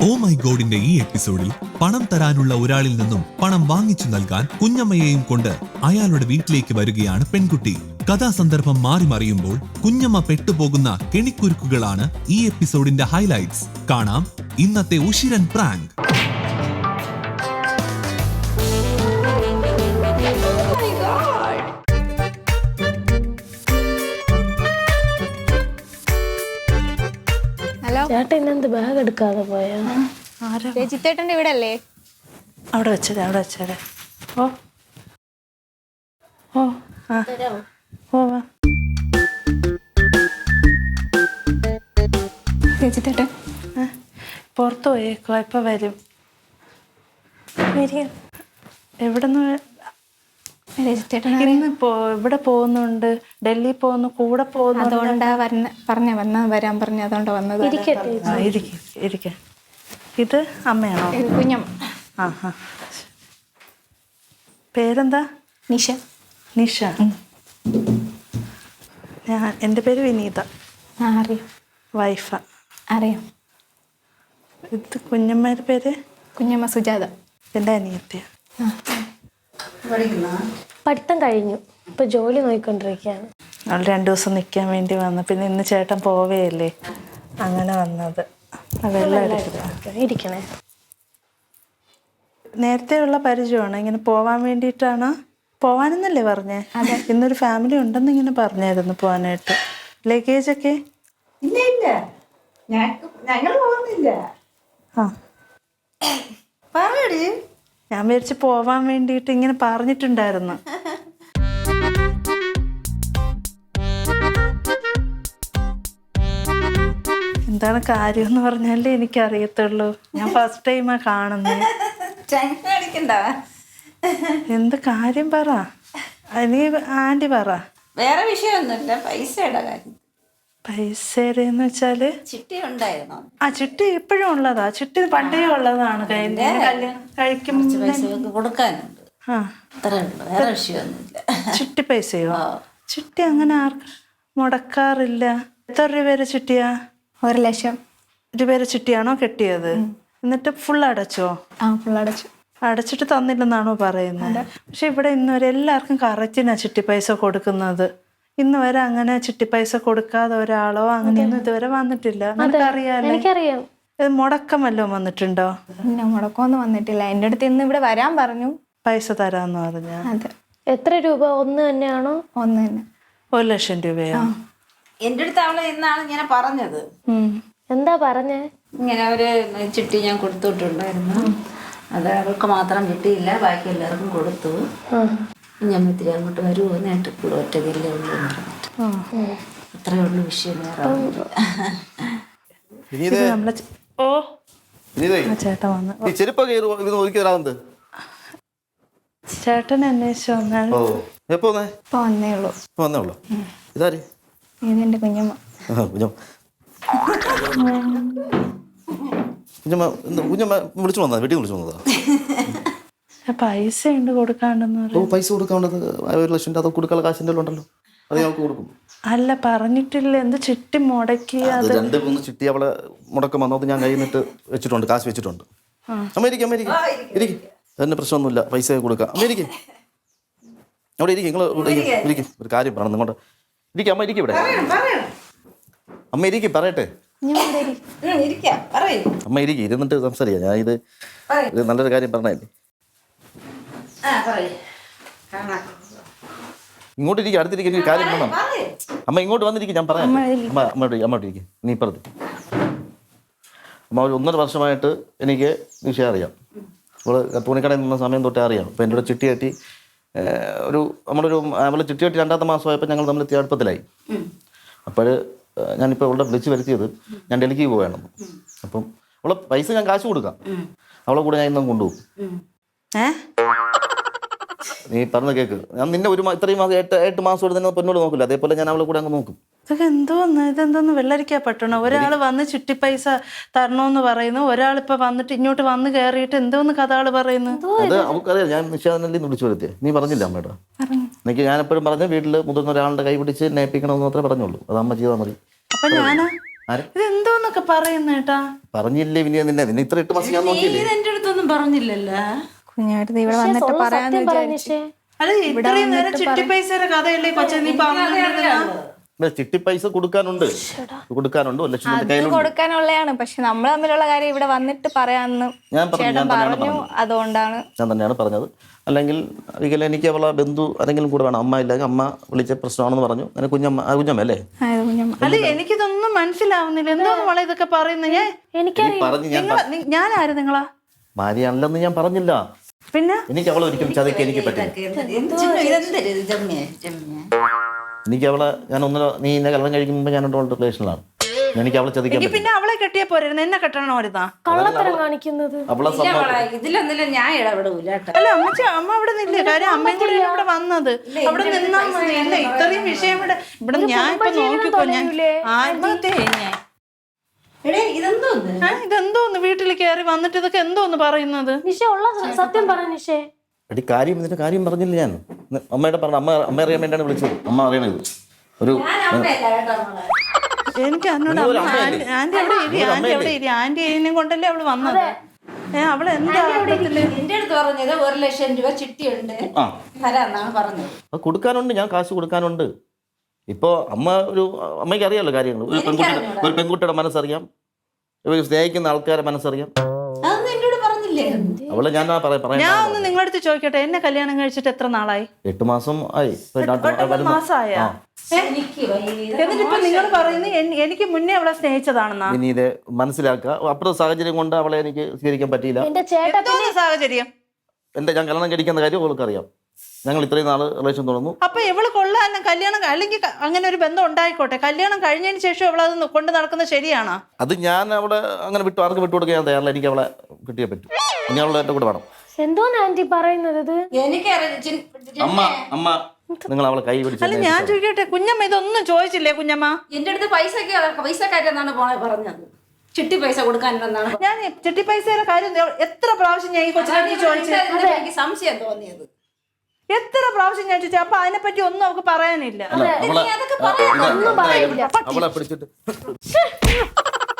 Oh my ഗോഡിന്റെ ഈ എപ്പിസോഡിൽ പണം തരാനുള്ള ഒരാളിൽ നിന്നും പണം വാങ്ങിച്ചു നൽകാൻ കുഞ്ഞമ്മയെയും കൊണ്ട് അയാളുടെ വീട്ടിലേക്ക് വരികയാണ് പെൺകുട്ടി. കഥാസന്ദർഭം മാറി മറിയുമ്പോൾ കുഞ്ഞമ്മ പെട്ടുപോകുന്ന കെണിക്കുരുക്കുകളാണ് ഈ എപ്പിസോഡിന്റെ ഹൈലൈറ്റ്സ്. കാണാം ഇന്നത്തെ ഉശിരൻ പ്രാങ്ക്. ചേട്ടൻ ഇന്നെന്ത് ബാഗ് എടുക്കാതെ പോയാ? രജിത്തേട്ടന്റെ ഇവിടെ അല്ലേ? അവിടെ വെച്ചേരെ. ഓ ഓ ആ ഓ വാ. രജിത്തേട്ടൻ പുറത്ത് പോയേക്കോ, ഇപ്പൊ വരും. എവിടെന്ന്? രജിത്തേട്ടൻ ഇന്ന് ഇവിടെ പോകുന്നുണ്ട്, ഡൽഹി പോകുന്നു, കൂടെ പോകുന്നു. അതുകൊണ്ടാ വരാൻ പറഞ്ഞ അതുകൊണ്ടാ വന്നത്. ഇരിക്ക. ഇത് അമ്മയാണോ? കുഞ്ഞമ്മ. ആ ഹാ. പേരെന്താ? നിഷ. നിഷ. എൻ്റെ പേര് വിനീത. അറിയാം. വൈഫ. അറിയാം. ഇത് കുഞ്ഞമ്മയുടെ പേര്? കുഞ്ഞമ്മ സുജാത. എൻ്റെ അനിയത്തിയ. പഠിത്തം കഴിഞ്ഞു, ഇപ്പൊ ജോലി നോക്കിക്കൊണ്ടിരിക്കുകയാണ്. അവൾ 2 ദിവസം നിൽക്കാൻ വേണ്ടി വന്നു. പിന്നെ ഇന്ന് ചേട്ടൻ പോവേയല്ലേ, അങ്ങനെ വന്നത്. വെള്ളം ഇരിക്കണേ. നേരത്തെയുള്ള പരിചയമാണ്, ഇങ്ങനെ പോവാൻ വേണ്ടിയിട്ടാണ്. പോവാനെന്നല്ലേ പറഞ്ഞേ? ഇന്നൊരു ഫാമിലി ഉണ്ടെന്ന് ഇങ്ങനെ പറഞ്ഞായിരുന്നു പോവാനായിട്ട്. ലഗേജ് ഒക്കെ ഇല്ല ഞങ്ങൾ പോകുന്നില്ല. ആ പറയടി. ഞാൻ വിചാരിച്ച് പോവാൻ വേണ്ടിയിട്ട് ഇങ്ങനെ പറഞ്ഞിട്ടുണ്ടായിരുന്നു. എന്താണ് കാര്യം എന്ന് പറഞ്ഞാലേ എനിക്കറിയത്തുള്ളൂ. ഞാൻ ഫസ്റ്റ് ടൈമാ കാണുന്നത്. അടിക്കണ്ട. എന്ത് കാര്യം പറ, നീ ആൻറ്റി പറ. വേറെ വിഷയമൊന്നുമില്ല, പൈസയുടെ കാര്യം. പൈസന്ന് വെച്ചാല് ചിട്ടി ഉണ്ടായിരുന്നോ? ആ ചിട്ടി ഇപ്പോഴും ഉള്ളതാ. ചിട്ടി പണ്ടേ ഉള്ളതാണ്. കഴിക്കും പൈസയൊക്കെ കൊടുക്കാനുണ്ട്. ആ അത്രേ ഉള്ളൂ, വേറെ വിഷയമൊന്നുമില്ല. ചിട്ടി പൈസയോ? ചിട്ടി അങ്ങനെ ആർക്ക് മുടക്കാറില്ല. എത്ര രൂപയുടെ ചിട്ടിയാ? 1,00,000 രൂപയുടെ ചിട്ടിയാണോ കെട്ടിയത്? എന്നിട്ട് ഫുൾ അടച്ചോ? ഫുൾ അടച്ചു. അടച്ചിട്ട് തന്നില്ലെന്നാണോ പറയുന്നത്? പക്ഷെ ഇവിടെ ഇന്ന് വരെ എല്ലാവർക്കും കറക്റ്റിനാ ചിട്ടി പൈസ കൊടുക്കുന്നത്. ഇന്ന് വരെ അങ്ങനെ ചിട്ടി പൈസ കൊടുക്കാതെ ഒരാളോ അങ്ങനെയൊന്നും ഇതുവരെ വന്നിട്ടില്ല. നിനക്കറിയാലോ? എനിക്കറിയാം. മുടക്കം വല്ലതും വന്നിട്ടുണ്ടോ? പിന്നെ മുടക്കമൊന്നും വന്നിട്ടില്ല. എൻ്റെ അടുത്ത് ഇന്ന് ഇവിടെ വരാൻ പറഞ്ഞു, പൈസ തരാന്ന് പറഞ്ഞ. അതെ. എത്ര രൂപ? ഒന്ന് തന്നെയാണോ? ഒന്ന് തന്നെ. 1,00,000 രൂപയോ? എൻ്റെ അടുത്ത് അവള് ഇന്നാണ് ഇങ്ങനെ പറഞ്ഞത്. എന്താ പറഞ്ഞേ? ഇങ്ങനെ ഒരു ചിട്ടി ഞാൻ കൊടുത്തുവിട്ടുണ്ടായിരുന്നു, അത് അവൾക്ക് മാത്രം കിട്ടിയില്ല, ബാക്കി എല്ലാവർക്കും കൊടുത്തു. ഞാൻ ഇത്തിരി അങ്ങോട്ട് വരുമോ നേട്ട് കൂടെ ഒറ്റയ്ക്കല്ലേ ഉള്ളൂ എന്ന് പറഞ്ഞിട്ട്. അത്രേ ഉള്ളൂ വിഷയം. ചേട്ടൻ വന്ന് ചേട്ടൻ അന്വേഷിച്ചു വന്നാൽ വന്നേ ഉള്ളൂ. ഇതെന്റെ കുഞ്ഞമ്മ. വിളിച്ചു വന്നതാ? വീട്ടിൽ വിളിച്ചു വന്നതാ? പൈസ ഉണ്ട് കൊടുക്കാണ്ടെന്ന്. പൈസ കൊടുക്കാണ്ടത് 1,00,000 അത് കൊടുക്കാനുള്ള കാശിൻ്റെ ഉണ്ടല്ലോ, അത് ഞങ്ങൾക്ക് കൊടുക്കും. അല്ല പറഞ്ഞിട്ടില്ല. എന്ത് ചിട്ടി മുടക്കി? അത് 2-3 ചിട്ടി അവളെ മുടക്കം വന്നത് ഞാൻ കയ്യിൽ നിന്നിട്ട് വെച്ചിട്ടുണ്ട്, കാശ് വെച്ചിട്ടുണ്ട്. അമേരിക്ക ഇരിക്കും, അതിന് പ്രശ്നമൊന്നുമില്ല, പൈസ കൊടുക്കാം. അമേരിക്ക അവിടെ ഇരിക്കും. നിങ്ങൾ ഇരിക്കും, ഒരു കാര്യം പറയണം. നിങ്ങോട്ട് ഇരിക്കും. അമ്മ ഇരിക്കും, ഇവിടെ അമ്മ ഇരിക്കും, പറയട്ടെ. അമ്മ ഇരിക്കും, ഇരുന്നിട്ട് സംസാരിക്കാം. ഞാൻ ഇത് നല്ലൊരു കാര്യം പറഞ്ഞല്ലേ. ഇങ്ങോട്ട് ഇരിക്കും, അടുത്തിരിക്കും, കാര്യം വേണം. അമ്മ ഇങ്ങോട്ട് വന്നിരിക്കും, ഞാൻ പറയാം. അമ്മയോട്ട് ഇരിക്കും, നീ ഇപ്പുറത്ത്. അമ്മ ഒരു 1.5 വർഷമായിട്ട് എനിക്ക് വിഷയം അറിയാം. അവള് തുണിക്കടയിൽ നിന്ന സമയം തൊട്ടേ അറിയാം. അപ്പോൾ എൻ്റെ കൂടെ ചിട്ടി കെട്ടി അവൾ ചിട്ടി കെട്ടി 2ാമത്തെ മാസമായപ്പോൾ ഞങ്ങൾ തമ്മിൽ അടുപ്പത്തിലായി. അപ്പോൾ ഞാനിപ്പോൾ അവളുടെ വിളിച്ച് വരുത്തിയത് ഞാൻ ഡൽഹിക്ക് പോവുകയാണ്. അപ്പം അവളെ പൈസ ഞാൻ കാശ് കൊടുക്കാം, അവളെ കൂടെ ഞാൻ ഇന്നും കൊണ്ടുപോകും. നീ പറഞ്ഞ കേക്ക്. ഞാൻ നിന്നെ ഇത്രയും മാസം 8 മാസം തന്നെ പൊന്നോട് നോക്കില്ല, അതേപോലെ ഞാൻ അവളെ കൂടെ അങ്ങ് നോക്കും. ഇതൊക്കെ ഇതെന്തോന്ന് വെള്ളരിക്കാ പറ്റണോ? ഒരാൾ വന്ന് ചിട്ടി പൈസ തരണോന്ന് പറയുന്നു, ഒരാളിപ്പോ വന്നിട്ട് ഇങ്ങോട്ട് വന്ന് കയറിയിട്ട് എന്തോന്ന് കഥകള് പറയുന്നു. അത് അവൾക്കറിയാം. ഞാൻ നിഷാദനല്ലേ വിളിച്ചു വരുത്തിയേ. നീ പറഞ്ഞില്ല അമ്മയുടെ? എനിക്ക് ഞാൻ എപ്പോഴും പറഞ്ഞ വീട്ടിൽ മുതിർന്ന ഒരാളുടെ കൈ പിടിച്ച് നേപ്പിക്കണമെന്ന് മാത്രമേ പറഞ്ഞുള്ളൂ. അത് അമ്മ ചെയ്താൽ മതി. അപ്പൊ ഞാനാ ആര് ഇതെന്തോന്നൊക്കെ പറയുന്നേട്ടാ? പറഞ്ഞില്ലേ പിന്നെ നിന്നെ ഇത്ര 8 മാസം ഞാൻ നോക്കിയില്ലേ? എന്റെ അടുത്തൊന്നും പറഞ്ഞില്ലല്ലോ. കുഞ്ഞായിട്ട് ഇവിടെ വന്നിട്ട് പറയാന്ന് വിചാരിച്ചു. അല്ല ഇത്രയും നേരം ചിട്ടി പൈസയുടെ കഥയല്ലേ കൊച്ചെ നീ പറഞ്ഞിരുന്നതാ? ചിട്ടി പൈസ കൊടുക്കാനുണ്ട് 1 ലക്ഷം അത് കയ്യിലുണ്ട്. കൊടുക്കാനുള്ളതാണ്. പക്ഷെ നമ്മൾ തമ്മിലുള്ള കാര്യം ഇവിടെ വന്നിട്ട് പറയാന്ന് ഞാൻ ചേട്ടൻ പറഞ്ഞു. അതുകൊണ്ടാണ് ഞാൻ തന്നെയാണ് പറഞ്ഞത്. അല്ലെങ്കിൽ ഒരിക്കലും എനിക്ക് അവളെ ബന്ധു ആരെങ്കിലും കൂടെ വേണം. അമ്മ ഇല്ലെങ്കിൽ അമ്മ വിളിച്ച പ്രശ്നമാണെന്ന് പറഞ്ഞു. അങ്ങനെ കുഞ്ഞമ്മ അല്ലേ? അല്ല എനിക്കിതൊന്നും മനസ്സിലാവുന്നില്ല. എന്തോന്ന് മോളെ ഇതൊക്കെ പറയുന്നത്? പറഞ്ഞു ഞാൻ ആര് നിങ്ങളാ? ഭാര്യയാണല്ലെന്ന് ഞാൻ പറഞ്ഞില്ല. പിന്നെ എനിക്ക് അവളെ ഒരിക്കലും ചതയ്ക്ക് എനിക്ക് പറ്റില്ല. എനിക്ക് അവളെ നീ എന്നെ കല്യാണം കഴിക്കുമ്പോൾ ഞാൻ റിലേഷനിലാണ്. എനിക്ക് അവളെ ചതിക്കാൻ എനിക്ക് പിന്നെ അവളെ കെട്ടിയാ പോരായിരുന്നു, എന്നെ കെട്ടണമായിരുന്നാ? കള്ളത്തരം കാണിക്കുന്നത്. അവളെ ഇതിലൊന്നും ഞാൻ ഇടപെടൂല കേട്ടോ. അല്ല അമ്മ അവിടെ നില്ലേ? കാര്യം അമ്മയും കൂടെ ഇവിടെ വന്നത്. അവിടെ നിന്നാ മതി. അല്ല ഇത്രയും വിഷയം ഇവിടെ ഞാൻ ഇപ്പൊ നോക്കിക്കോ. ഞാൻ ഇതെന്തോന്ന് വീട്ടിൽ കയറി വന്നിട്ട് ഇതൊക്കെ എന്തോന്ന് പറയുന്നത്? നിഷ ഉള്ള സത്യം പറ നിഷേ. എടി ഇതിന്റെ കാര്യം പറഞ്ഞില്ല ഞാൻ. അമ്മയുടെ പറഞ്ഞു. അമ്മ അറിയാൻ വേണ്ടിയാണ് വിളിച്ചത്. അമ്മ അറിയണത് ഒരു എനിക്ക് അതിനോട് ആന്റി എവിടെ ഇരി ആന്റി ഇതിനെ കൊണ്ടല്ലേ അവള് വന്നത്. അവള് എന്താ എന്റെ അടുത്ത് പറഞ്ഞത് 1 ലക്ഷം രൂപ ചിട്ടിയുണ്ട് തരാന്നാണ് പറഞ്ഞത്. അത് കൊടുക്കാനുണ്ട്. ഞാൻ കാശ് കൊടുക്കാനുണ്ട്. ഇപ്പൊ അമ്മയ്ക്ക് അറിയാലോ കാര്യങ്ങൾ. ഒരു പെൺകുട്ടിയുടെ മനസ്സറിയാം, സ്നേഹിക്കുന്ന ആൾക്കാരെ മനസ്സറിയാം. അതൊന്നും എന്നോട് പറഞ്ഞില്ലേ? അവളെ ഞാൻ ഞാൻ ഒന്ന് നിങ്ങളടുത്ത് ചോദിക്കട്ടെ, എന്നെ കല്യാണം കഴിച്ചിട്ട് എത്ര നാളായി? 8 മാസം ആയി. മാസമായ എന്നിട്ടിപ്പോ നിങ്ങൾ പറയുന്നത് എനിക്ക് മുന്നേ അവളെ സ്നേഹിച്ചതാണെന്നാ? ഇനി ഇത് മനസ്സിലാക്കുക. അപ്പുറത്തെ സാഹചര്യം കൊണ്ട് അവളെ എനിക്ക് സ്വീകരിക്കാൻ പറ്റിയില്ല. സാഹചര്യം ഞാൻ കല്യാണം കഴിക്കുന്ന കാര്യം അവൾക്കറിയാം. ഞങ്ങൾ ഇത്രയും നാള് റിലേഷൻ തുടർന്നു. അപ്പൊ ഇവള് കൊള്ളാൻ കല്യാണം അല്ലെങ്കിൽ അങ്ങനെ ഒരു ബന്ധം ഉണ്ടായിക്കോട്ടെ, കല്യാണം കഴിഞ്ഞതിന് ശേഷം ഇവളത് കൊണ്ട് നടക്കുന്നത് ശരിയാണോ? അത് ഞാൻ അവിടെ അങ്ങനെ ആർക്ക് വിട്ടുകൊടുക്കാൻ ഞാൻ തയ്യാറില്ല. എനിക്ക് അവളെ കിട്ടിയേ പറ്റും. ഇനി അവളെ എന്റെ കൂടെ വേണം. എന്തോന്ന് ആന്റി പറയുന്നത്? അമ്മ നിങ്ങൾ അവളെ കൈ പിടിച്ചു. അല്ല ഞാൻ ചോദിക്കട്ടെ, കുഞ്ഞമ്മ ഇതൊന്നും ചോദിച്ചില്ലേ? കുഞ്ഞമ്മ എന്റെ അടുത്ത് പൈസ കയറ്റെന്നാണ് പറഞ്ഞത്. ചിട്ടി പൈസ കൊടുക്കാനുണ്ടെന്നാണ്. ഞാൻ ചിട്ടി പൈസയുടെ കാര്യം എത്ര പ്രാവശ്യം ഞാൻ ഈ കൊച്ചിനെ ചോദിച്ചത്? എനിക്ക് സംശയം തോന്നിയത്. എത്ര പ്രാവശ്യം ഞാൻ ചോദിച്ചു. അപ്പൊ അതിനെപ്പറ്റി ഒന്നും അവൾക്ക് പറയാനില്ല. അവളെ പിടിച്ചിട്ട്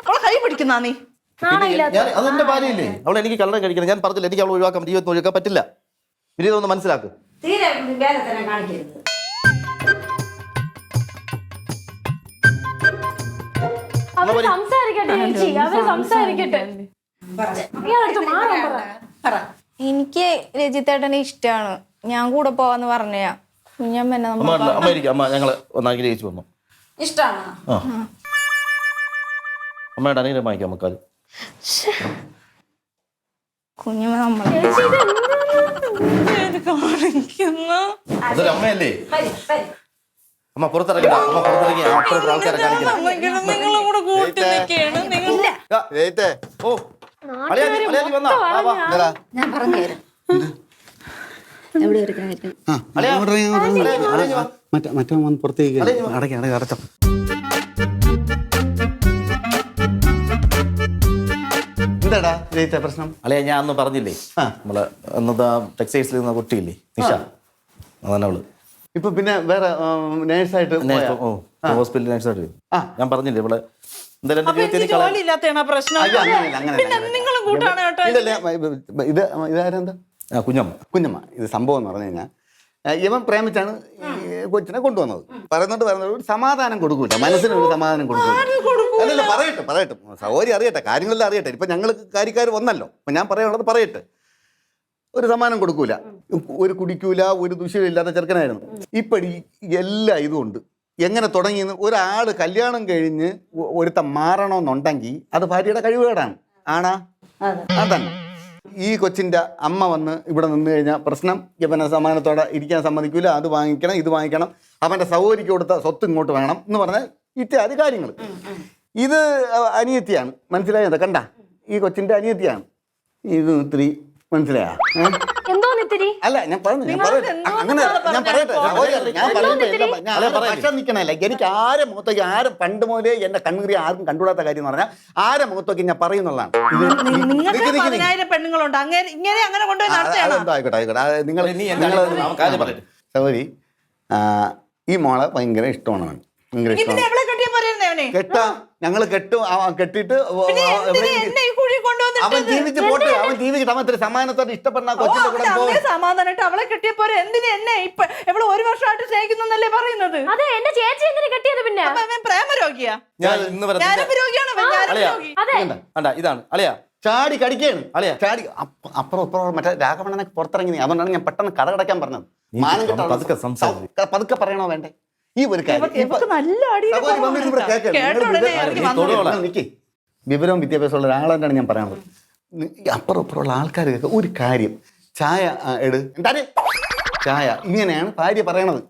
അവളെ കൈ പിടിക്കുന്ന നീ? അതെന്റെ ഭാര്യയില്ലേ? അവളെ എനിക്ക് കല്യാണം കഴിക്കണം. ഞാൻ പറഞ്ഞില്ല എനിക്ക് അവളെ ഒഴിവാക്കാൻ ജീവിതത്തിൽ ഒഴിവാക്കാൻ പറ്റില്ല. ഇനി ഇതൊന്ന് മനസ്സിലാക്കും. തീരെ വേല തന്നെ കാണിക്കരുത്. എനിക്ക് രജിത്തേട്ടനെ ഇഷ്ടമാണ്. ഞാൻ കൂടെ പോവാന്ന് പറഞ്ഞാ കുഞ്ഞമ്മ ഞങ്ങള് ഒന്നാക്കി ജയിച്ചു വന്നു. ഇഷ്ടമാണോ? അമ്മയുടെ അനിയനെ വാങ്ങിക്കാം നമുക്കത്. കുഞ്ഞമ്മ നമ്മളെ അതൊരു അമ്മയല്ലേ? അമ്മ പുറത്തിറങ്ങി ആൾക്കാരെ കാണിക്കണം. ഞാൻ പറഞ്ഞു തരാം. എവിടെ ഒരു കാര്യം മറ്റോ വന്ന് പുറത്തേക്ക് അടച്ചോ. എന്താടാ ജയിച്ച പ്രശ്നം? അളിയ ഞാൻ അന്ന് പറഞ്ഞില്ലേ, നമ്മളെ അന്നത്തെ ടെക്സ്റ്റൈൽസിൽ നിന്ന കുട്ടിയില്ലേ നിഷ, അതാണ് അവള്. ഇപ്പൊ പിന്നെ വേറെ നേഴ്സായിട്ട് ഹോസ്പിറ്റലിൽ നേഴ്സായിട്ട് ഞാൻ പറഞ്ഞില്ലേ ഇവിടെ ഇതാരെന്താ കുഞ്ഞമ്മ. ഇത് സംഭവം എന്ന് പറഞ്ഞു കഴിഞ്ഞാൽ ഇവൻ പ്രേമിച്ചാണ് ഈ കൊച്ചിനെ കൊണ്ടുവന്നത്. പറയുന്നത് ഒരു സമാധാനം കൊടുക്കൂല, മനസ്സിനൊരു സമാധാനം കൊടുക്കൂല. അല്ലല്ല പറയട്ടെ സൗകര്യം അറിയട്ടെ, കാര്യങ്ങളെല്ലാം അറിയട്ടെ. ഇപ്പൊ ഞങ്ങൾ കാര്യക്കാർ വന്നല്ലോ, അപ്പൊ ഞാൻ പറയാനുള്ളത് പറയട്ടെ. ഒരു സമ്മാനം കൊടുക്കൂല, ഒരു കുടിക്കൂല, ഒരു ദുശ്ശീലമില്ലാത്ത ചെറുക്കനായിരുന്നു. ഇപ്പടി എല്ലാ ഇതുകൊണ്ട് എങ്ങനെ തുടങ്ങിയെന്ന് ഒരാൾ കല്യാണം കഴിഞ്ഞ് ഒരുത്ത മാറണമെന്നുണ്ടെങ്കിൽ അത് ഭാര്യയുടെ കഴിവുകേടാണ്. ആണാ? അതന്നെ. ഈ കൊച്ചിൻ്റെ അമ്മ വന്ന് ഇവിടെ നിന്ന് കഴിഞ്ഞാൽ പ്രശ്നം. ഇവനെ സമ്മാനത്തോടെ ഇരിക്കാൻ സമ്മതിക്കൂല, അത് വാങ്ങിക്കണം ഇത് വാങ്ങിക്കണം, അവൻ്റെ സൗകര്യക്ക് കൊടുത്ത സ്വത്ത് ഇങ്ങോട്ട് വേണം എന്ന് പറഞ്ഞാൽ ഇത്യാദി കാര്യങ്ങൾ. ഇത് അനിയത്തിയാണ്, മനസ്സിലായത്? കണ്ട, ഈ കൊച്ചിൻ്റെ അനിയത്തിയാണ്. ഇത് ഇത്തിരി മനസ്സിലായ? അല്ല ഞാൻ പറഞ്ഞു അങ്ങനെ ഞാൻ പറയട്ടെ നിൽക്കണല്ല. എനിക്ക് ആരെ മുഖത്തേക്ക് ആരും പണ്ട് മുതലേ എന്റെ കണ്ണുകറി ആർക്കും കണ്ടുകൂടാത്ത കാര്യം എന്ന് പറഞ്ഞാൽ ആരെ മുഖത്തേക്ക് ഞാൻ പറയുന്നുള്ളതാണ്. പെണ്ണുങ്ങളുണ്ട് ആയിക്കോട്ടെ നിങ്ങൾ സൗകരി ഈ മോളെ ഭയങ്കര ഇഷ്ടമാണ്. ഭയങ്കര ഇഷ്ടമാണ്. പറയാനേ? കെട്ടാ ഞങ്ങള് കെട്ടും കെട്ടിട്ട് എന്നെ ഈ കുഴി കൊണ്ടുവന്നിട്ട് അവൻ ജീവിച്ച് പോട്ടെ, അവൻ ജീവിച്ചിട്ട് അവൻ ഇത്ര സമാധാനത്തോടെ ഇഷ്ടപ്പെടുന്ന ആ കൊച്ചിന്റെ കൂടെ പോകും. സമാധാനമായിട്ട് അവളെ കെട്ടിയപ്പോരെ എന്തിനാ എന്നെ ഇപ്പൊ എവിടെ 1 വർഷമായിട്ട് സ്നേഹിക്കുന്നല്ലേ പറയുന്നത്? അതെ എന്റെ ചേച്ചി എന്തിനു കെട്ടിയത് പിന്നെ? അപ്പൊ അവൻ പ്രേമരോഗിയാ? ഞാൻ ഇന്ന് വരെ ഞാനും രോഗിയാണ്, അവൻ ഞാനും അളിയാ. രോഗി. അതെ അണ്ട ഇതാണ് അളിയാ. ചാടി കടിക്കുകയാണ് അളിയാ. ചാടി അപ്പുറം ഇപ്പുറം മറ്റേ രാഘവണ്ണനൊക്കെ പുറത്തിറങ്ങി. അതുകൊണ്ടാണ് ഞാൻ പെട്ടെന്ന് കട കടയ്ക്കാൻ പറഞ്ഞത്. മാനം കെട്ടാണ്. പതുക്കെ സംസാരിക്ക്. പതുക്കെ പറയണോ വേണ്ടേ? ഈ ഒരു കാര്യം ഇവക്ക് നല്ല അടിയുടെ സഹോദരി വന്നിട്ട് ഇവിടെ കേൾക്കണം. കേട്ട ഉടനെ ഇറങ്ങി വന്നു. നിക്ക്. വിവരവും വിദ്യാഭ്യാസമുള്ള ഒരാളായിട്ടാണ് ഞാൻ പറയുന്നത്. ഈ അപ്പുറം ഇപ്പുറമുള്ള ആൾക്കാർ കേൾക്കുക ഒരു കാര്യം. ചായ എട് എന്താണ് ചായ, ഇങ്ങനെയാണ് ഭാര്യ പറയണത്.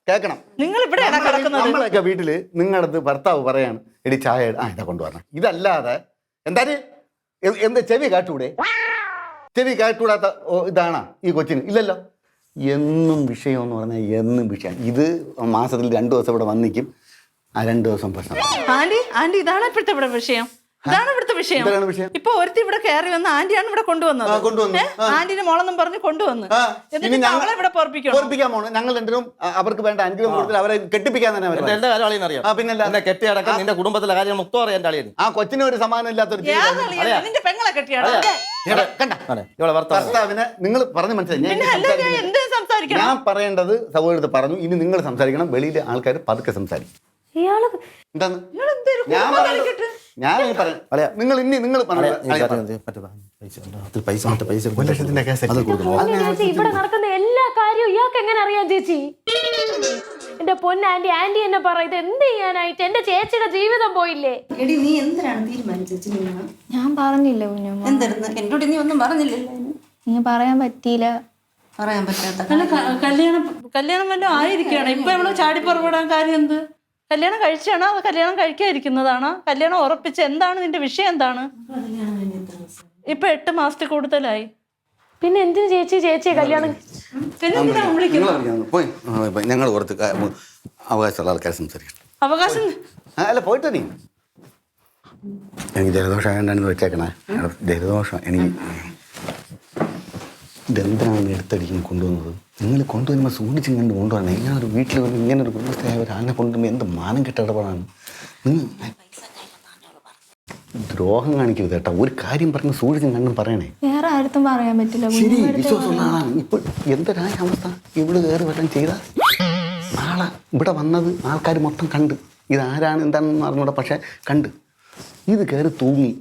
കേൾക്കണം. നിങ്ങൾ ഇവിടെ കിടക്കുന്നത് നമ്മളൊക്കെ വീട്ടില് നിങ്ങളടുത്ത് ഭർത്താവ് പറയാണ് എടി ചായ ഇതാ കൊണ്ടുവരണം. ഇതല്ലാതെ എന്താണ് എന്താ ചെവി കാട്ടൂടെ? ചെവി കാട്ടൂടാത്ത ഇതാണോ ഈ കൊച്ചിന്? ഇല്ലല്ലോ. എന്നും വിഷയം എന്ന് പറഞ്ഞാൽ എന്നും വിഷയം. ഇത് മാസത്തിൽ 2 ദിവസം ഇവിടെ വന്നിക്കും, ആ 2 ദിവസം പ്രശ്നം. ആന്റി ഇതാണ് ഇപ്പോഴത്തെ ഇവിടെ വിഷയം. ഇതാണ് ഇവിടുത്തെ വിഷയം. എന്താണ് വിഷയം? ഇപ്പൊ ഒരുത്തി ഇവിടെ കയറി വന്ന ആന്റിയാണ് ഇവിടെ കൊണ്ടുവന്നത്. കൊണ്ടുവന്നു. ആന്റിന്റെ മോളെന്നും പറഞ്ഞ് കൊണ്ടുവന്ന് എന്നിട്ട് അവളെ ഇവിടെ പൊറപ്പിക്കാൻ പോണു. ഞങ്ങൾ രണ്ടും അവർക്ക് വേണ്ട അനുഗ്രഹം കൊടുത്തിട്ട് അവരെ കെട്ടിപ്പിക്കാൻ തന്നെ എന്റെ കാര്യം അളിയെന്നറിയാം. പിന്നല്ല എന്നെ കെട്ടിയടക്കം നിന്റെ കുടുംബത്തിലെ കാര്യം മൊത്തം അറിയാൻ എന്റെ അളിയന്. ആ കൊച്ചിന് ഒരു സമാനം ഇല്ലാത്തൊരു നിന്റെ പെങ്ങളെ കെട്ടിയാണ്. കണ്ട ഇവളെ ഭർത്താവ് ഭർത്താവിനെ നിങ്ങൾ പറഞ്ഞ് മനസ്സിലായി. എന്ത് സംസാരിക്കണം? ഞാൻ പറയേണ്ടത് സഹോദരത്ത് പറഞ്ഞു. ഇനി നിങ്ങൾ സംസാരിക്കണം. വെളിയിലെ ആൾക്കാർ പതുക്കെ സംസാരിക്കും. ഇയാള് എന്താണ് ഞാൻ പറയുന്നത്? ഞാൻ പറയാം നിങ്ങൾ ഇനി നിങ്ങൾ ഇവിടെ നടക്കുന്ന എല്ലാ കാര്യവും ഇയാൾക്ക് എങ്ങനെ അറിയാം ചേച്ചി? എന്റെ പൊന്നാന്റി, ആന്റി എന്നെ പറയും ഇത് എന്ത് ചെയ്യാനായിട്ട്? എന്റെ ചേച്ചിയുടെ ജീവിതം പോയില്ലേ? എടി നീ എന്തിനാണ് തീരുമാനിച്ചു? ഞാൻ പറഞ്ഞില്ല കുഞ്ഞമ്മ. എന്തായിരുന്നു എന്നോട് നീ ഒന്നും പറഞ്ഞില്ലല്ലോ. ഞാൻ പറയാൻ പറ്റിയില്ല. പറയാൻ പറ്റാത്ത കല്യാണം വല്ലതും ആയിരിക്കണം. ഇപ്പൊ നമ്മള് ചാടി പുറപ്പെടാൻ കാര്യം എന്ത്? കല്യാണം കഴിച്ചാണോ അത് കല്യാണം കഴിക്കാതിരിക്കുന്നതാണോ? കല്യാണം ഉറപ്പിച്ച് എന്താണ് നിന്റെ വിഷയം? എന്താണ് ഇപ്പൊ 8 മാസത്തിൽ കൂടുതലായി. പിന്നെ എന്തിനു ചേച്ചിയെ കല്യാണം? ഞങ്ങൾ കുറച്ച് അവകാശമുള്ള ആൾക്കാരെ സംസാരിക്കണം. അവകാശം അല്ല പോയിട്ട് നീ എനിക്ക് ജലദോഷം ആയതുകൊണ്ടാണെന്ന് വെച്ചേക്കണേ. ജലദോഷം എനിക്ക് ഇതെന്തിനാണ് എടുത്തടിക്കും കൊണ്ടുവന്നത്? നിങ്ങൾ കൊണ്ടുവരുമ്പോൾ സൂക്ഷിച്ചും കണ്ട് കൊണ്ടുവരണം. ഇങ്ങനെ ഒരു വീട്ടിൽ വന്ന് ഇങ്ങനെ ഒരു കുടുംബസ്ഥയായ ഒരാളിനെ കൊണ്ടുവരുമ്പോൾ എന്ത് മാനം കെട്ട ഇടപാടാണ്. ദ്രോഹം കാണിക്കരുത് കേട്ടോ. ഒരു കാര്യം പറഞ്ഞ് സൂക്ഷിച്ചും കണ്ടും പറയണേ. വേറെ ആർക്കും പറയാൻ പറ്റില്ല. ശരി, വിശ്വാസമുള്ള ആളാണ്. ഇപ്പോൾ എന്തൊരായ അവസ്ഥ. ഇവിടെ കയറി വല്ലതും ചെയ്താൽ നാളെ ഇവിടെ വന്നത് ആൾക്കാർ മൊത്തം കണ്ട് ഇതാരാണ് എന്താണെന്ന് അറിഞ്ഞൂടെ. പക്ഷെ കണ്ട് ഇത് കയറി തൂങ്ങി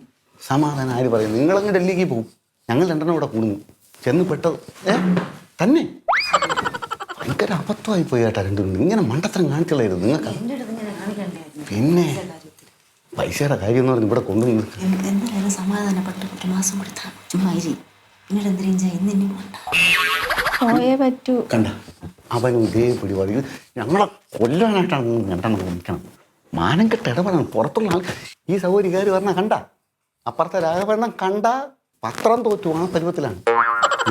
സമാധാനം ആര് പറയും? നിങ്ങളങ്ങ് ഡൽഹിക്ക് പോകും, ഞങ്ങൾ 2 ഇവിടെ കൂടുന്നു. ചെന്ന് പെട്ടത് തന്നെ ഭയങ്കര അബദ്ധമായി പോയി കേട്ടാ. 2 ഇങ്ങനെ മണ്ടത്തരം കാണിച്ചുള്ളായിരുന്നു നിങ്ങൾക്ക്. പിന്നെ പൈസയുടെ കാര്യം എന്ന് പറഞ്ഞ് ഇവിടെ കൊണ്ടുവന്ന് എന്തായാലും സമാധാനപ്പെട്ട് 1 മാസം കൊടുത്താൽ ചുമ്മാ പിന്നീട് എന്തെങ്കിലും ചെയ്യുന്ന പോയേ പറ്റൂ. കണ്ട അവനും ഇതേ പിടിപാടി ഞങ്ങളെ കൊല്ലാനായിട്ടാണ് രണ്ടെണ്ണം നിൽക്കണം. മാനം കെട്ട ഇടപെടണം. പുറത്തുള്ള ആൾ ഈ സൗകര്യം കയറി പറഞ്ഞാൽ കണ്ട അപ്പുറത്തെ രാഘവണ്ണം കണ്ട പത്രം തോറ്റു. ആ പരുവത്തിലാണ്.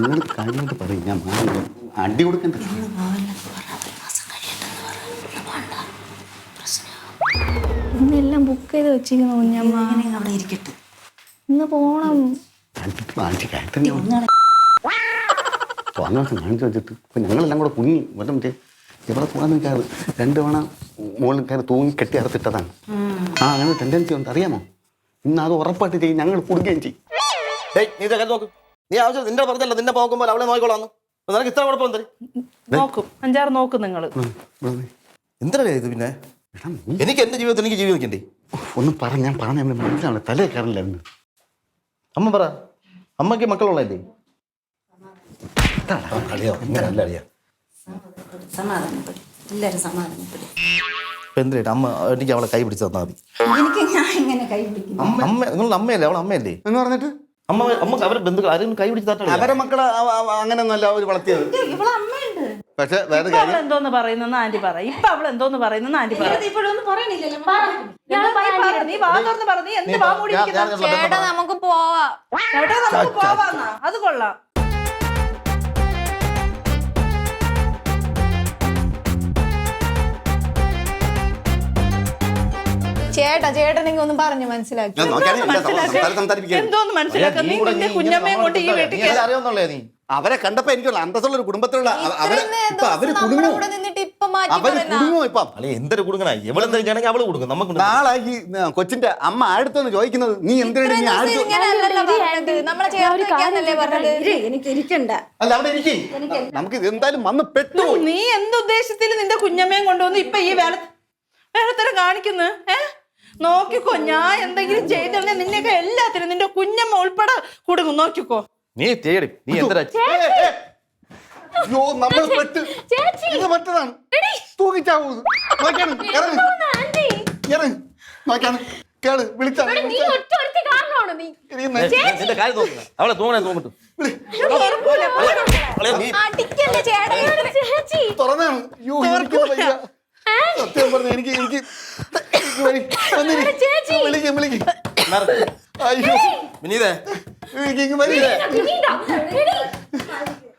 നിങ്ങൾ കാര്യമായിട്ട് പറയും. ഞാൻ അടി കൊടുക്കണ്ട. ഇന്നെല്ലാം ബുക്ക് ചെയ്ത് വെച്ചിരിക്കുന്നു കുഞ്ഞമ്മ. അവിടെ ഇരിക്കട്ടെ. ഇന്ന് പോണം. കാണിച്ചു വെച്ചിട്ട് ഇപ്പം ഞങ്ങളെല്ലാം കൂടെ കുഞ്ഞി മറ്റേ ഇവിടെ കൂടാൻ നിൽക്കാറ് 2 തവണ മുകളിൽ കയറി തൂങ്ങി കെട്ടി അറുത്തിട്ടതാണ്. അങ്ങനെ ടെൻഡൻസി ഉണ്ട് അറിയാമോ? ഇന്ന് അത് ഉറപ്പായിട്ട് ചെയ്യും. ഞങ്ങൾ കുടുങ്ങുകയും ചെയ്യും. നീ നോക്ക്. നീ ആവശ്യം നിന്റെ പറഞ്ഞല്ലോ നിന്നെ നോക്കുമ്പോൾ അവളെ നോക്കിക്കോളാന്ന്. നിനക്ക് ഇത്ര കുഴപ്പം എന്തേ? നോക്കും 5-6 നോക്കും നിങ്ങള്. എന്തിനാ ഇത്? പിന്നെ എനിക്ക് എന്റെ ജീവിതത്തിൽ എനിക്ക് ജീവിക്കണ്ടേ? ഒന്ന് ഞാൻ പറഞ്ഞ മനസ്സിലാണ് തലേ കയറില്ല. അമ്മ പറ. അമ്മക്ക് മക്കളുള്ളതല്ലേ? സമാധാനപ്പെടും. എല്ലാവരും സമാധാനപ്പെടും. ഇപ്പൊ എന്തിനാ അമ്മ എനിക്ക് അവളെ കൈ പിടിച്ച് തന്നാൽ മതി. എനിക്ക് ഞാൻ ഇങ്ങനെ കൈ പിടിക്കും. അമ്മ നിങ്ങളുടെ അമ്മയല്ലേ? അവളെ അമ്മയല്ലേ എന്ന് പറഞ്ഞിട്ട് അമ്മക്ക് അവരെ ബന്ധുക്കൾ ആരെയും കൈ പിടിച്ച് തട്ടണം. അവരെ മക്കളെ അങ്ങനെയൊന്നുമല്ല അവർ വളർത്തിയത്. ഇവളെ അമ്മയുണ്ട്. പക്ഷെ വേറെ അവൾ എന്തോന്ന് പറയുന്നെന്ന് ആന്റി പറ. ഇപ്പൊ അവൾ എന്തോന്ന് പറയുന്നെന്ന് ആന്റി പറ. ഇപ്പോഴൊന്നും പറയണില്ലല്ലോ. നീ വാ തുറന്ന് പറ. നീ എന്ത് വാ മൂടിയിരിക്കുന്നത്? ചേട്ടാ നമുക്ക് പോവാ. ചേട്ടാ നമുക്ക് പോവാന്നാ. അത് കൊള്ളാം. ചേട്ടനെങ്കിൽ ഒന്നും പറഞ്ഞു മനസ്സിലാക്കി. എന്തോന്ന് മനസ്സിലാക്കാൻ? നീ നിന്റെ കുഞ്ഞമ്മയും കൊണ്ട് ഈ വീട്ടിൽ അറിയാവുന്നുള്ളേ നീ? അവരെ കണ്ടപ്പോ എനിക്കുള്ള അന്തസ്സുള്ള ഒരു കുടുംബത്തിലുള്ള അവരെ കൂടെ നിന്നിട്ട് ഇപ്പൊ മാറ്റി അവര് പറയുന്ന കുടുങ്ങോ ഇപ്പം അല്ലെ എന്തൊരു കൊടുക്കണ എവളെന്താണെങ്കിൽ അവള് കൊടുക്കും നമുക്ക് നാളെ ഈ കൊച്ചിന്റെ അമ്മ അടുത്തൊന്ന് ചോദിക്കുന്നത് നീ എന്തിനാണ് നീ അടുത്ത് ഇങ്ങനെയല്ലല്ലോ പറഞ്ഞത്. നമ്മളെ ചേർത്തിരിക്കാന്നല്ലേ പറഞ്ഞത്. എനിക്ക് ഇരിക്കണ്ട. അല്ല അവിടെ ഇരിക്കും നമുക്ക് ഇത് എന്തായാലും വന്ന് പെട്ടു നീ എന്തുദ്ദേശത്തിൽ നിന്റെ കുഞ്ഞമ്മയും കൊണ്ടുവന്ന് ഇപ്പൊ ഈ വേലത്തരം കാണിക്കുന്നു? നോക്കിക്കോ, ഞാൻ എന്തെങ്കിലും ചെയ്തോളെ നിന്നെയൊക്കെ എല്ലാത്തിനും നിന്റെ കുഞ്ഞമ്മ ഉൾപ്പെടെ കൊടുക്കും. നോക്കിക്കോ. നീ തേടി നീ എന്താ അയ്യോ നമ്മൾ പെട്ട് ഇത് മറ്റതാണ് തൂങ്ങിച്ചാവൂ നോക്കാണ് ഇറങ്ങ് നോക്കാണ് കേള് വിളിച്ചാണ് നീ ഒറ്റ ഒരുത്തി കാരണമാണ് നീ. നിന്റെ കാര്യം നോക്കുക അവളെ തൂങ്ങണേ തൂങ്ങിട്ടു അടിക്കല്ലേ ചേട്ടാ. ചേച്ചി തുറന്നാണ് അയ്യോ എനിക്ക് വയ്യ. സത്യം പറഞ്ഞ എനിക്ക് വിളിക്കും അയ്യോ വിനീതേ എനിക്ക് വരില്ലേ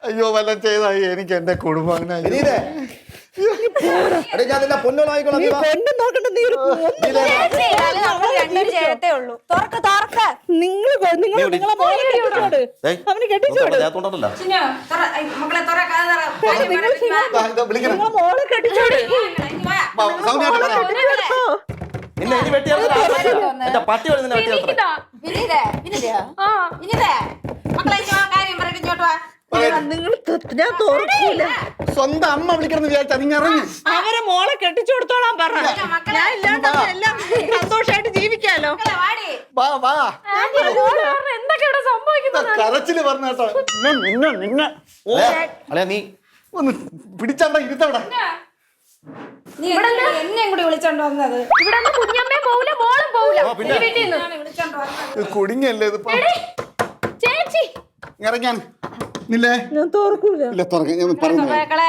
അയ്യോ വല്ലതും ചെയ്തായി എനിക്ക് എന്റെ കുടുംബം ഞാൻ നിന്നെ പൊന്നോളായിക്കോളാം രണ്ടൊരു ചേട്ടേ ഉള്ളൂ. തുറക്ക് തുറക്ക്. അവന് കെട്ടിച്ചോട്. മക്കളെ തുറ കഥ വിളിക്കണം മോളെ കെട്ടിച്ചോട്. നിന്നെ ഇനി വെട്ടിയാർത്തരാ എന്റെ പട്ടി വഴി നിന്നെ വെട്ടിയാർത്തരാ മക്കളെ കാര്യം പറഞ്ഞിട്ട് ഇങ്ങോട്ട് വാ. ഞാൻ തോർക്കൂല. സ്വന്തം അമ്മ വിളിക്കണം വിചാരിച്ചാ നിങ്ങൾ ഇറങ്ങി അവരെ മോളെ കെട്ടിച്ചു കൊടുത്തോളാൻ പറഞ്ഞ. ഞാൻ ഇല്ലാണ്ട് എല്ലാം സന്തോഷായിട്ട് ജീവിക്കാലോ. വാടി. വാ വാ എന്തൊക്കെ ഇവിടെ സംഭവിക്കുന്നത്? കരച്ചില് പറഞ്ഞ കേട്ടോ നിന്നെ അല്ലെ നീ ഒന്ന് പിടിച്ചവിടെ ഇരുത്തവിടെ നീ എന്നെയും കൂടി വിളിച്ചോണ്ട് വന്നത്. ഇവിടെ ഒന്നും കുഞ്ഞമ്മയും പോവില്ല മോളും പോവില്ല ഈ വീട്ടിൽ നിന്ന്. വിളിച്ചോണ്ട് വന്നത്. കുടുങ്ങല്ലേ ഇത് ചേച്ചി ഇറങ്ങാൻ നില്ലേ ഞാൻ തോർക്കൂല. ഇല്ല തുറക്ക ഞാൻ പറഞ്ഞു മക്കളെ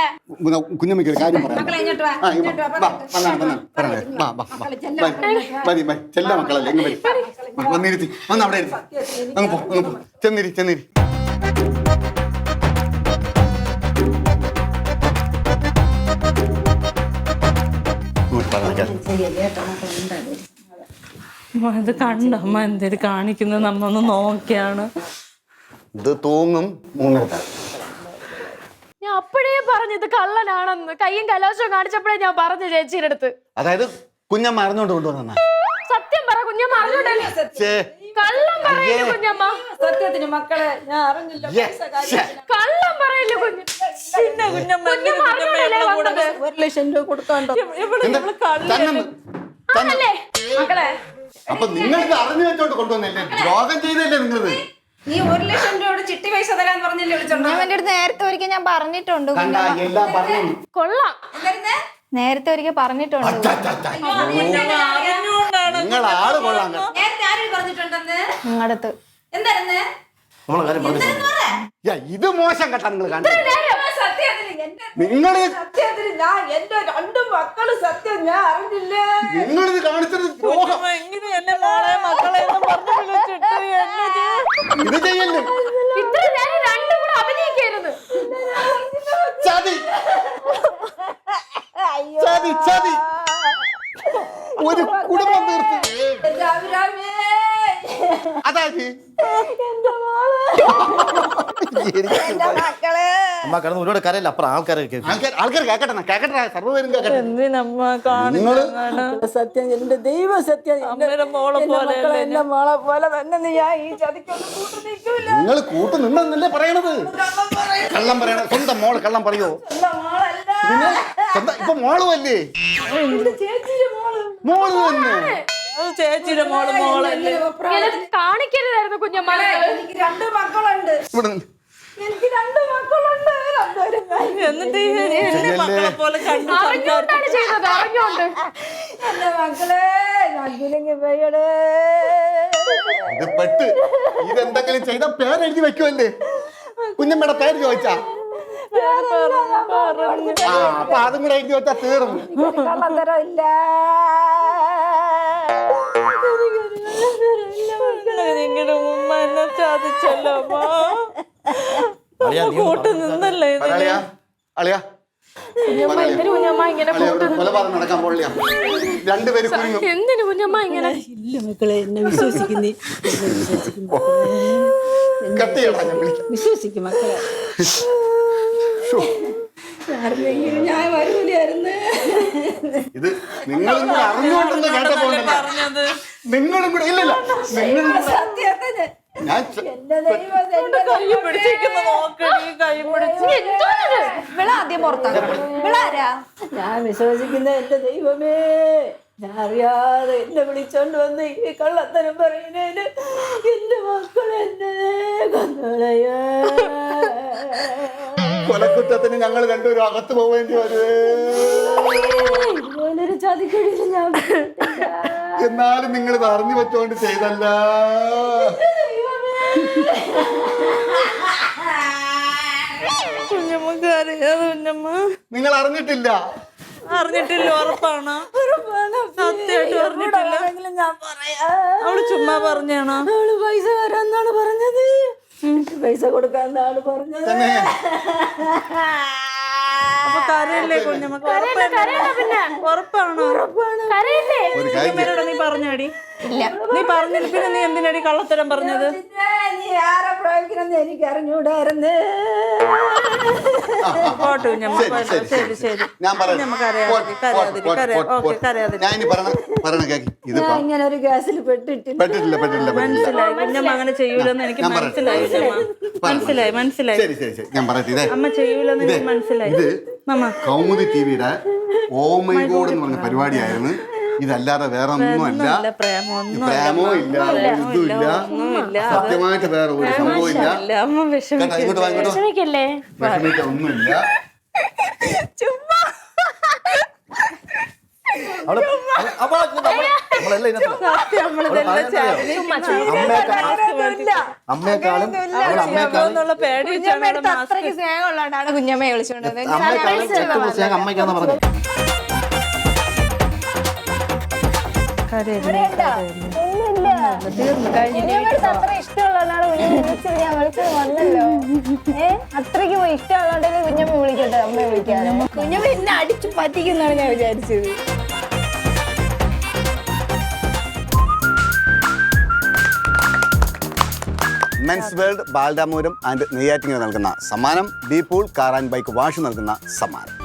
കുഞ്ഞമ്മയ്ക്ക് ഒരു കാര്യം പറയാം മക്കളെ ഇങ്ങോട്ട് വാ. ആ ഇങ്ങോട്ട് വാ മതി മതി ചെല്ല മക്കളല്ലേ എങ്ങ് വരും വന്നിരുത്തി വന്ന് അവിടെ ഇരുത്തി അങ്ങ് പോ ചെന്നിരി ചെന്നിരി ഇത് കണ്ട അമ്മ എന്തേലും കാണിക്കുന്നത് നമ്മൊന്ന് നോക്കിയാണ്. ഇത് തൂങ്ങും മൂന്നെടുത്ത ഞാൻ അപ്പോഴേ പറഞ്ഞു ഇത് കള്ളനാണെന്ന്. കയ്യും കലോശവും കാണിച്ചപ്പോഴേ ഞാൻ പറഞ്ഞു ചേച്ചിയുടെ അടുത്ത്. അതായത് കുഞ്ഞമ്മ അറിഞ്ഞോണ്ട് കൊണ്ടുവന്ന സത്യം പറ കുഞ്ഞമ്മ അറിഞ്ഞോണ്ടല്ലേ? കള്ളം പറയില്ല കുഞ്ഞമ്മ. സത്യത്തിന് മക്കളെ ഞാൻ അറിഞ്ഞില്ല. കള്ളം പറയില്ല കുഞ്ഞ്. പിന്നെ കുഞ്ഞമ്മ അറിഞ്ഞോണ്ടല്ലേ വന്നത്? 1,00,000 രൂപ കൊടുക്കാണ്ടോ? ആണല്ലേ മക്കളെ അപ്പൊ നിങ്ങൾ ഇത് അറിഞ്ഞു വെച്ചോണ്ട് കൊണ്ടുവന്നല്ലേ ദ്രോഹം ചെയ്തല്ലേ നിങ്ങളത് നീ 1,00,000 രൂപയുടെ ചിട്ടി പൈസ തരാന്ന് പറഞ്ഞില്ലേ വിളിച്ചോണ്ടോ? അവന്റെ അടുത്ത് നേരത്തെ ഒരിക്കൽ ഞാൻ പറഞ്ഞിട്ടുണ്ട്. കണ്ട എല്ലാം പറഞ്ഞു കൊള്ളാം. നേരത്തെ ഒരിക്കൽ പറഞ്ഞിട്ടുണ്ട്. നിങ്ങൾ ആള് കൊള്ളാം നേരത്തെ ആരും പറഞ്ഞിട്ടുണ്ടെന്ന് നിങ്ങളുടെ അടുത്ത് എന്തായിരുന്നു? നമ്മളെ കാര്യം പറഞ്ഞു ഇത് മോശം കേട്ടാ നിങ്ങൾ കണ്ടത് സത്യത്തിന് എന്റെ നിങ്ങള് സത്യത്തിന് ഞാൻ എന്റെ 2 മക്കള് സത്യം ഞാൻ അറിഞ്ഞില്ല. നിങ്ങളിത് കാണിച്ചത് ദ്രോഹം എങ്ങനെ എന്നെ മോളെ മക്കളെ എന്ന് പറഞ്ഞു വിളിച്ചിട്ട് ഇത് ചെയ്യല്ലേ ഇത്ര നേരം രണ്ടും കൂടെ അഭിനയിക്കായിരുന്നു. ചതി ചതി ചതി ഒരു കുടുംബം തീർത്ത് എന്റെ അഭിരാമേ അതായത് അമ്മ കിടന്ന് ഒരുപാട് കരയില്ല അപ്പുറം ആൾക്കാരൊക്കെ ആൾക്കാർ കേക്കട്ടെ സർവ്വപേരും കേക്കട്ടെ എന്തിനമ്മ നിങ്ങള് സത്യം എന്റെ ദൈവ സത്യം അമ്മയുടെ മോളെ പോലെ എന്റെ മോളെ പോലെ തന്നെ ഞാൻ ഈ ചതിക്കൊന്നും കൂട്ടു നിൽക്കൂല. നിങ്ങൾ കൂട്ട് നിന്നല്ലേ പറയണത് കള്ളം പറയണ സ്വന്തം മോള് കള്ളം പറയോ പിന്നെ സ്വന്തം ഇപ്പൊ മോളും അല്ലേ ചേച്ചിയുടെ മോള് മോള് തന്നെ ചേച്ചിയുടെ മോള് മോളല്ലേ. ഇങ്ങനെ കാണിക്കരുതായിരുന്നു കുഞ്ഞമ്മ. എനിക്ക് 2 മക്കളുണ്ട്. ഇവിടെ നിന്ന്. എനിക്ക് 2 മക്കളുണ്ട്. എന്നിട്ട് എന്നെ മക്കളെ പോലെ കണ്ടു അറിഞ്ഞോണ്ടാണ് ചെയ്തത്. അറിഞ്ഞോണ്ട് എന്റെ മക്കളെ നഗ്നങ്ങി പോയടേ. ഇത് പെട്ട് ഇതെന്തെങ്കിലും ചെയ്ത പേരെഴുതി വെക്കുമല്ലേ കുഞ്ഞമ്മയുടെ പേര് ചോദിച്ചാ അപ്പൊ അതും കൂടെ എഴുതി വെച്ചാ തീർന്നു കള്ളത്തരം ഇല്ല. നിങ്ങളുടെ ഉമ്മ എന്നെ ചതിച്ചല്ലോ കൂട്ട് നിന്നല്ലേ ഇതിന്. അളിയാ അളിയാ കുഞ്ഞമ്മ എന്തിനു കുഞ്ഞമ്മ ഇങ്ങനെ കൊലപാതകം നടക്കാൻ പോളിയാ രണ്ടുപേര് കുഞ്ഞു എന്തിനു കുഞ്ഞമ്മ ഇങ്ങനെ? ഇല്ല മക്കളെ എന്നെ വിശ്വസിക്കുന്നേ. കട്ട് ചെയ്യടാ ഞാൻ വിളിക്കാം വിശ്വസിക്കും മക്കളെ. ഞാൻ വരൂലായിരുന്നു. ഇത് നിങ്ങളും കൂടെ അറിഞ്ഞുകൊണ്ടെന്ന് കേട്ടപ്പോണ്ടല്ലോ. പറഞ്ഞത് നിങ്ങളും കൂടെ ഇല്ലല്ല നിങ്ങളും കൂടെ സത്യത്തിന് ഞാൻ എന്റെ ദൈവം എന്റെ കൈ പിടിച്ചിരിക്കുന്ന നോക്കടി, കൈ പിടിച്ച് ആദ്യം പുറത്താക്കണം. ഇവളാരാ? ഞാൻ വിശ്വസിക്കുന്ന എന്റെ ദൈവമേ, ഞാൻ അറിയാതെ എന്നെ വിളിച്ചോണ്ട് വന്ന് ഈ കള്ളത്തരം പറയുന്നതിന് എന്റെ മക്കൾ എന്നെ കൊന്നുകളയാ. കൊലക്കുറ്റത്തിന് ഞങ്ങൾ രണ്ടുപേരും അകത്ത് പോവേണ്ടി വരുവേ. ഇതുപോലൊരു ചതിക്കടിയിൽ ഞാൻ പെട്ടില്ല. എന്നാലും നിങ്ങൾ ഇത് അറിഞ്ഞു വെച്ചോണ്ട് ചെയ്തല്ല. കുഞ്ഞമ്മക്ക് അറിയാതെ കുഞ്ഞമ്മ നിങ്ങൾ അറിഞ്ഞിട്ടില്ല. അറിഞ്ഞിട്ടില്ല. ഉറപ്പാണ്? സത്യമായിട്ട് അറിഞ്ഞിട്ടില്ല. ആണെങ്കിലും ഞാൻ പറയാ. അവള് ചുമ്മാ പറഞ്ഞാണോ? അവള് പൈസ തരാന്നാണ് പറഞ്ഞത്, പൈസ കൊടുക്കാന്നാണ് പറഞ്ഞത്. തന്നെ അപ്പൊ കരയല്ലേ കുഞ്ഞമ്മക്ക്? ഉറപ്പാണോ? കരയില്ലേ? ഒരു കാര്യം കുഞ്ഞമ്മേനോട് നീ പറഞ്ഞാടി? നീ പറഞ്ഞില്ല പിന്നെ നീ എന്തിനാടി കള്ളത്തരം പറഞ്ഞത്? പിന്നെ നീ ആരെ പ്രയോഗിക്കണമെന്ന് എനിക്ക് അറിഞ്ഞൂടായിരുന്നു. പോട്ടെ കുഞ്ഞമ്മ, ശരി ശരി. ഞാൻ പറയാം. കുഞ്ഞമ്മ കരയാതിരി. ഞാൻ ഇനി പറയണ കേക്ക്. ഇത് ഞാൻ ഇങ്ങനെ ഒരു കേസിൽ പെട്ടിട്ടില്ല. പെട്ടിട്ടില്ല. മനസ്സിലായി. കുഞ്ഞമ്മ അങ്ങനെ ചെയ്യൂലെന്ന് എനിക്ക് ഞാൻ പറയട്ടെ. മനസ്സിലായി കുഞ്ഞമ്മ. മനസ്സിലായി. ശരി ഞാൻ പറയട്ടെ. ഇതേ അമ്മ ചെയ്യൂലെന്ന് എനിക്ക് മനസ്സിലായി. ഇത് അമ്മ കൗമുദി ടിവിയുടെ ഓ മൈ ഗോഡ് എന്ന് പറഞ്ഞ പരിപാടിയായിരുന്നു. ഇതല്ലാതെ വേറെ ഒന്നുമല്ല. പ്രേമോ ഇല്ല, ഇതുമില്ല, സത്യമായിട്ട് വേറെ ഒരു സംഭവം ഇല്ല. അമ്മ കേട്ടോ, ഇങ്ങോട്ട് വാ, ഇങ്ങോട്ട് വാ. വിഷമിക്കല്ലേ? വിഷമിക്ക ഒന്നുമില്ല. അമ്മയെക്കാളും പേടി കുഞ്ഞമ്മയുടെ അടുത്ത് അത്രയ്ക്ക് സ്നേഹമുള്ളതാണ് കുഞ്ഞമ്മയെ വിളിച്ചോണ്ടത്. അമ്മയ്ക്കാന്ന് പറഞ്ഞു. കുഞ്ഞമ്മയുടെ അത്ര ഇഷ്ടമുള്ളതാണ് കുഞ്ഞമ്മ വിളിച്ചത്. ഞാൻ വിളിച്ചത് വന്നല്ലോ. അത്രയ്ക്ക് ഇഷ്ടമുള്ളതുകൊണ്ടല്ലേ കുഞ്ഞമ്മ വിളിക്കട്ടെ, അമ്മയെ വിളിക്കാതെ. കുഞ്ഞമ്മ എന്നെ അടിച്ചു പറ്റിക്കുന്നാണ് ഞാൻ വിചാരിച്ചത്. മെൻസ് വേൾഡ് ബാലരാമപുരം ആൻഡ് നെയ്യാറ്റിങ്ങൽ നൽകുന്ന സമ്മാനം, B pool car and bike wash നൽകുന്ന സമ്മാനം.